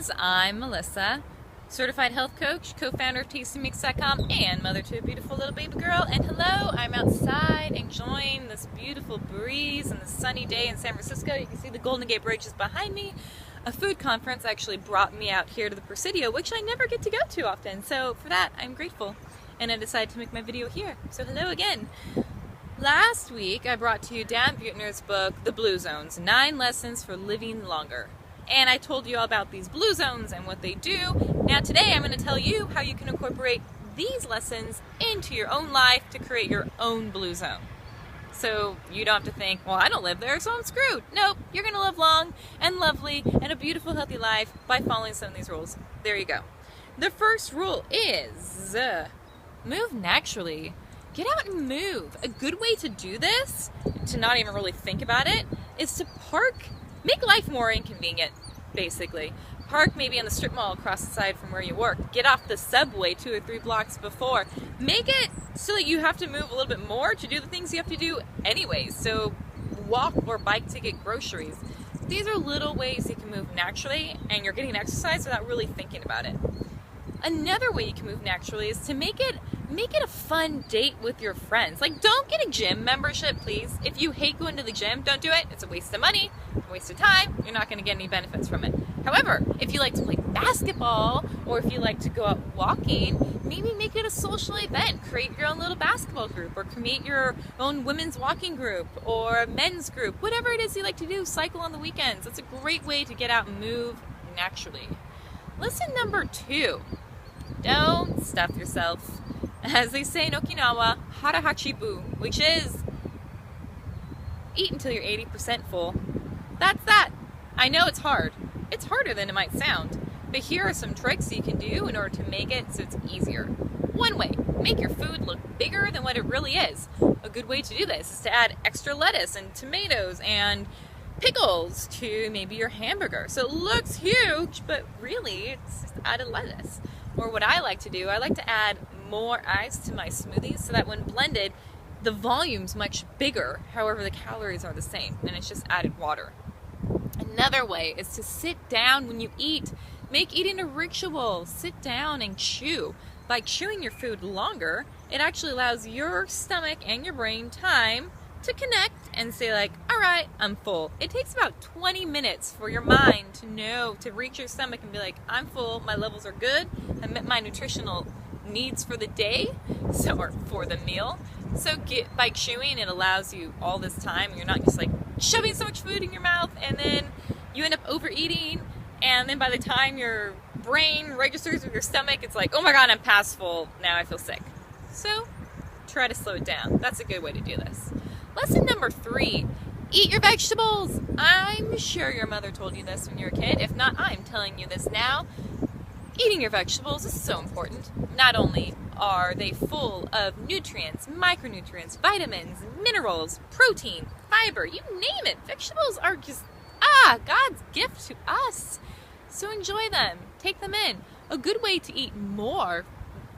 friends, I'm Melissa, certified health coach, co-founder of TastyMix.com, and mother to a beautiful little baby girl. And hello, I'm outside enjoying this beautiful breeze and the sunny day in San Francisco. You can see the Golden Gate Bridge is behind me. A food conference actually brought me out here to the Presidio, which I never get to go to often. So for that, I'm grateful. And I decided to make my video here. So hello again. Last week, I brought to you Dan Buettner's book, The Blue Zones, 9 Lessons for Living Longer. And I told you all about these blue zones and what they do. Now today, I'm going to tell you how you can incorporate these lessons into your own life to create your own blue zone. So you don't have to think, well, I don't live there, so I'm screwed. Nope, you're going to live long and lovely and a beautiful, healthy life by following some of these rules. There you go. The first rule is move naturally. Get out and move. A good way to do this, to not even really think about it, is to park. Make life more inconvenient, basically. Park maybe on the strip mall across the side from where you work. Get off the subway 2 or 3 blocks before. Make it so that you have to move a little bit more to do the things you have to do anyways. So walk or bike to get groceries. These are little ways you can move naturally and you're getting exercise without really thinking about it. Another way you can move naturally is to make it a fun date with your friends. Like, don't get a gym membership, please. If you hate going to the gym, don't do it. It's a waste of money, a waste of time. You're not going to get any benefits from it. However, if you like to play basketball or if you like to go out walking, maybe make it a social event. Create your own little basketball group or create your own women's walking group or men's group. Whatever it is you like to do, cycle on the weekends. It's a great way to get out and move naturally. Lesson number 2. Don't stuff yourself. As they say in Okinawa, harahachibu, which is eat until you're 80% full. That's that. I know it's hard. It's harder than it might sound. But here are some tricks you can do in order to make it so it's easier. One way, make your food look bigger than what it really is. A good way to do this is to add extra lettuce and tomatoes and pickles to maybe your hamburger. So it looks huge, but really it's just added lettuce. Or what I like to do, I like to add more ice to my smoothies so that when blended, the volume's much bigger. However, the calories are the same, and it's just added water. Another way is to sit down when you eat. Make eating a ritual. Sit down and chew. By chewing your food longer, it actually allows your stomach and your brain time to connect and say like, all right, I'm full. It takes about 20 minutes for your mind to know, to reach your stomach and be like, I'm full, my levels are good, I met my nutritional needs for the day, or for the meal. So by chewing, it allows you all this time. You're not just like shoving so much food in your mouth and then you end up overeating, and then by the time your brain registers with your stomach, it's like, oh my god, I'm past full, now I feel sick. So try to slow it down. That's a good way to do this. Lesson number 3, eat your vegetables. I'm sure your mother told you this when you were a kid. If not, I'm telling you this now. Eating your vegetables is so important. Not only are they full of nutrients, micronutrients, vitamins, minerals, protein, fiber, you name it. Vegetables are just, God's gift to us. So enjoy them. Take them in. A good way to eat more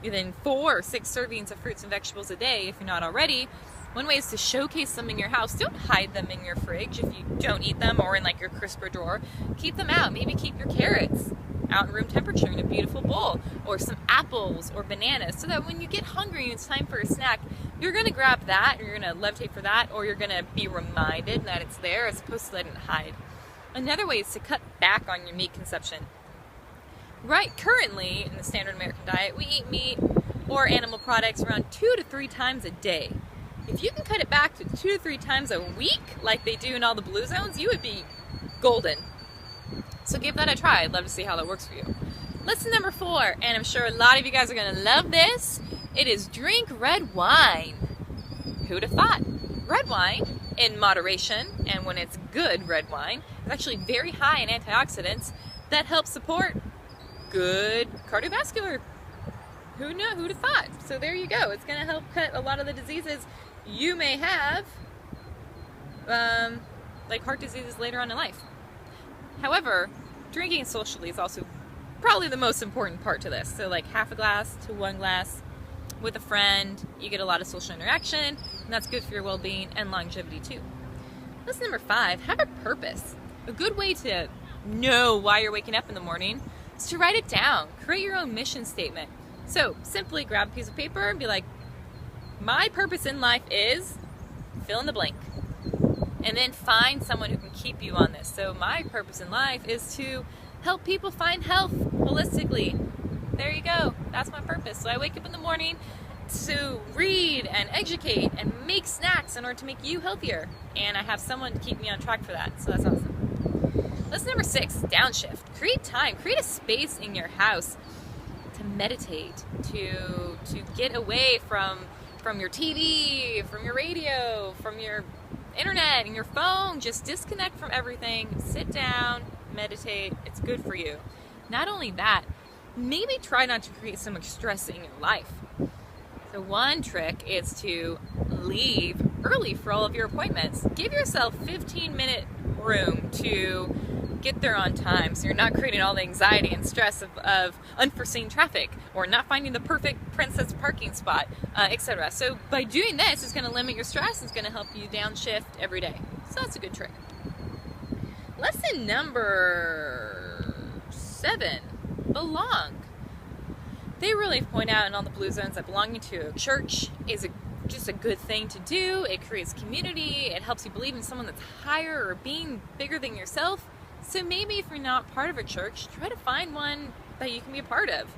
than 4 or 6 servings of fruits and vegetables a day, if you're not already, one way is to showcase them in your house. Don't hide them in your fridge if you don't eat them or in like your crisper drawer. Keep them out. Maybe keep your carrots out in room temperature in a beautiful bowl, or some apples or bananas, so that when you get hungry and it's time for a snack, you're going to grab that, or you're going to levitate for that, or you're going to be reminded that it's there as opposed to letting it hide. Another way is to cut back on your meat consumption. Right, currently in the standard American diet, we eat meat or animal products around 2 to 3 times a day. If you can cut it back to 2 to 3 times a week, like they do in all the blue zones, you would be golden. So give that a try. I'd love to see how that works for you. Lesson number 4, and I'm sure a lot of you guys are going to love this, it is drink red wine. Who'd have thought? Red wine, in moderation, and when it's good red wine, is actually very high in antioxidants that help support good cardiovascular. Who'd have thought? So there you go. It's going to help cut a lot of the diseases you may have, like heart diseases later on in life. However, drinking socially is also probably the most important part to this. So like half a glass to 1 glass with a friend, you get a lot of social interaction, and that's good for your well-being and longevity too. Lesson number 5, have a purpose. A good way to know why you're waking up in the morning is to write it down. Create your own mission statement. So simply grab a piece of paper and be like, my purpose in life is fill in the blank. And then find someone who can keep you on this. So my purpose in life is to help people find health holistically. There you go. That's my purpose. So I wake up in the morning to read and educate and make snacks in order to make you healthier. And I have someone to keep me on track for that. So that's awesome. Lesson number 6, downshift. Create time. Create a space in your house to meditate, to get away from your TV, from your radio, from your internet and your phone. Just disconnect from everything. Sit down, meditate. It's good for you. Not only that, maybe try not to create so much stress in your life. So one trick is to leave early for all of your appointments. Give yourself 15-minute room to get there on time so you're not creating all the anxiety and stress of unforeseen traffic or not finding the perfect princess parking spot, etc. So by doing this, it's going to limit your stress. It's going to help you downshift every day. So that's a good trick. Lesson number 7, belong. They really point out in all the Blue Zones that belonging to a church is just a good thing to do. It creates community. It helps you believe in someone that's higher or being bigger than yourself. So maybe if you're not part of a church, try to find one that you can be a part of.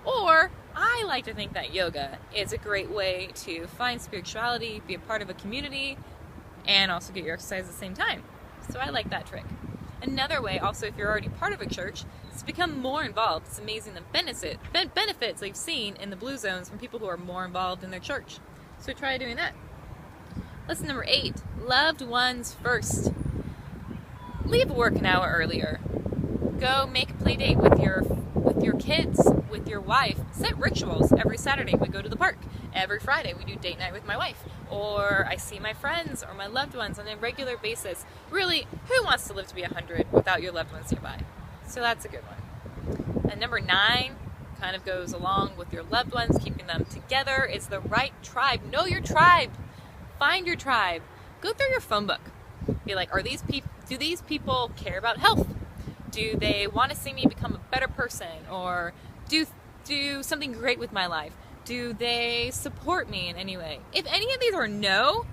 Or I like to think that yoga is a great way to find spirituality, be a part of a community, and also get your exercise at the same time. So I like that trick. Another way, also, if you're already part of a church, is to become more involved. It's amazing the benefits I've seen in the Blue Zones from people who are more involved in their church. So try doing that. Lesson number 8, loved ones first. Leave work an hour earlier. Go make a play date with your kids, with your wife. Set rituals. Every Saturday we go to the park. Every Friday we do date night with my wife. Or I see my friends or my loved ones on a regular basis. Really, who wants to live to be 100 without your loved ones nearby? So that's a good one. And number 9 kind of goes along with your loved ones, keeping them together, is the right tribe. Know your tribe. Find your tribe. Go through your phone book. Be like, do these people care about health? Do they want to see me become a better person or do something great with my life? Do they support me in any way? If any of these are no,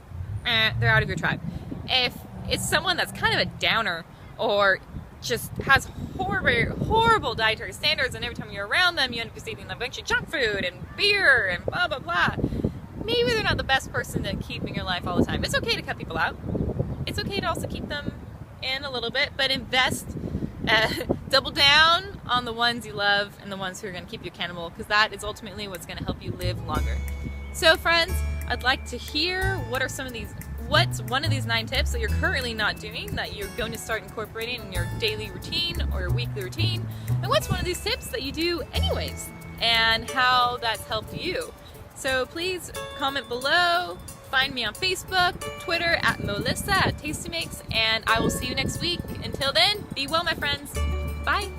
they're out of your tribe. If it's someone that's kind of a downer or just has horrible dietary standards and every time you're around them you end up just eating a bunch of junk food and beer and blah blah blah, maybe they're not the best person to keep in your life all the time. It's okay to cut people out. It's okay to also keep them in a little bit, but invest, double down on the ones you love and the ones who are going to keep you accountable, because that is ultimately what's going to help you live longer. So friends, I'd like to hear what's one of these 9 tips that you're currently not doing that you're going to start incorporating in your daily routine or your weekly routine, and what's one of these tips that you do anyways and how that's helped you. So please comment below. Find me on Facebook, Twitter at Melissa at Tasty Mix, and I will see you next week. Until then, be well, my friends. Bye.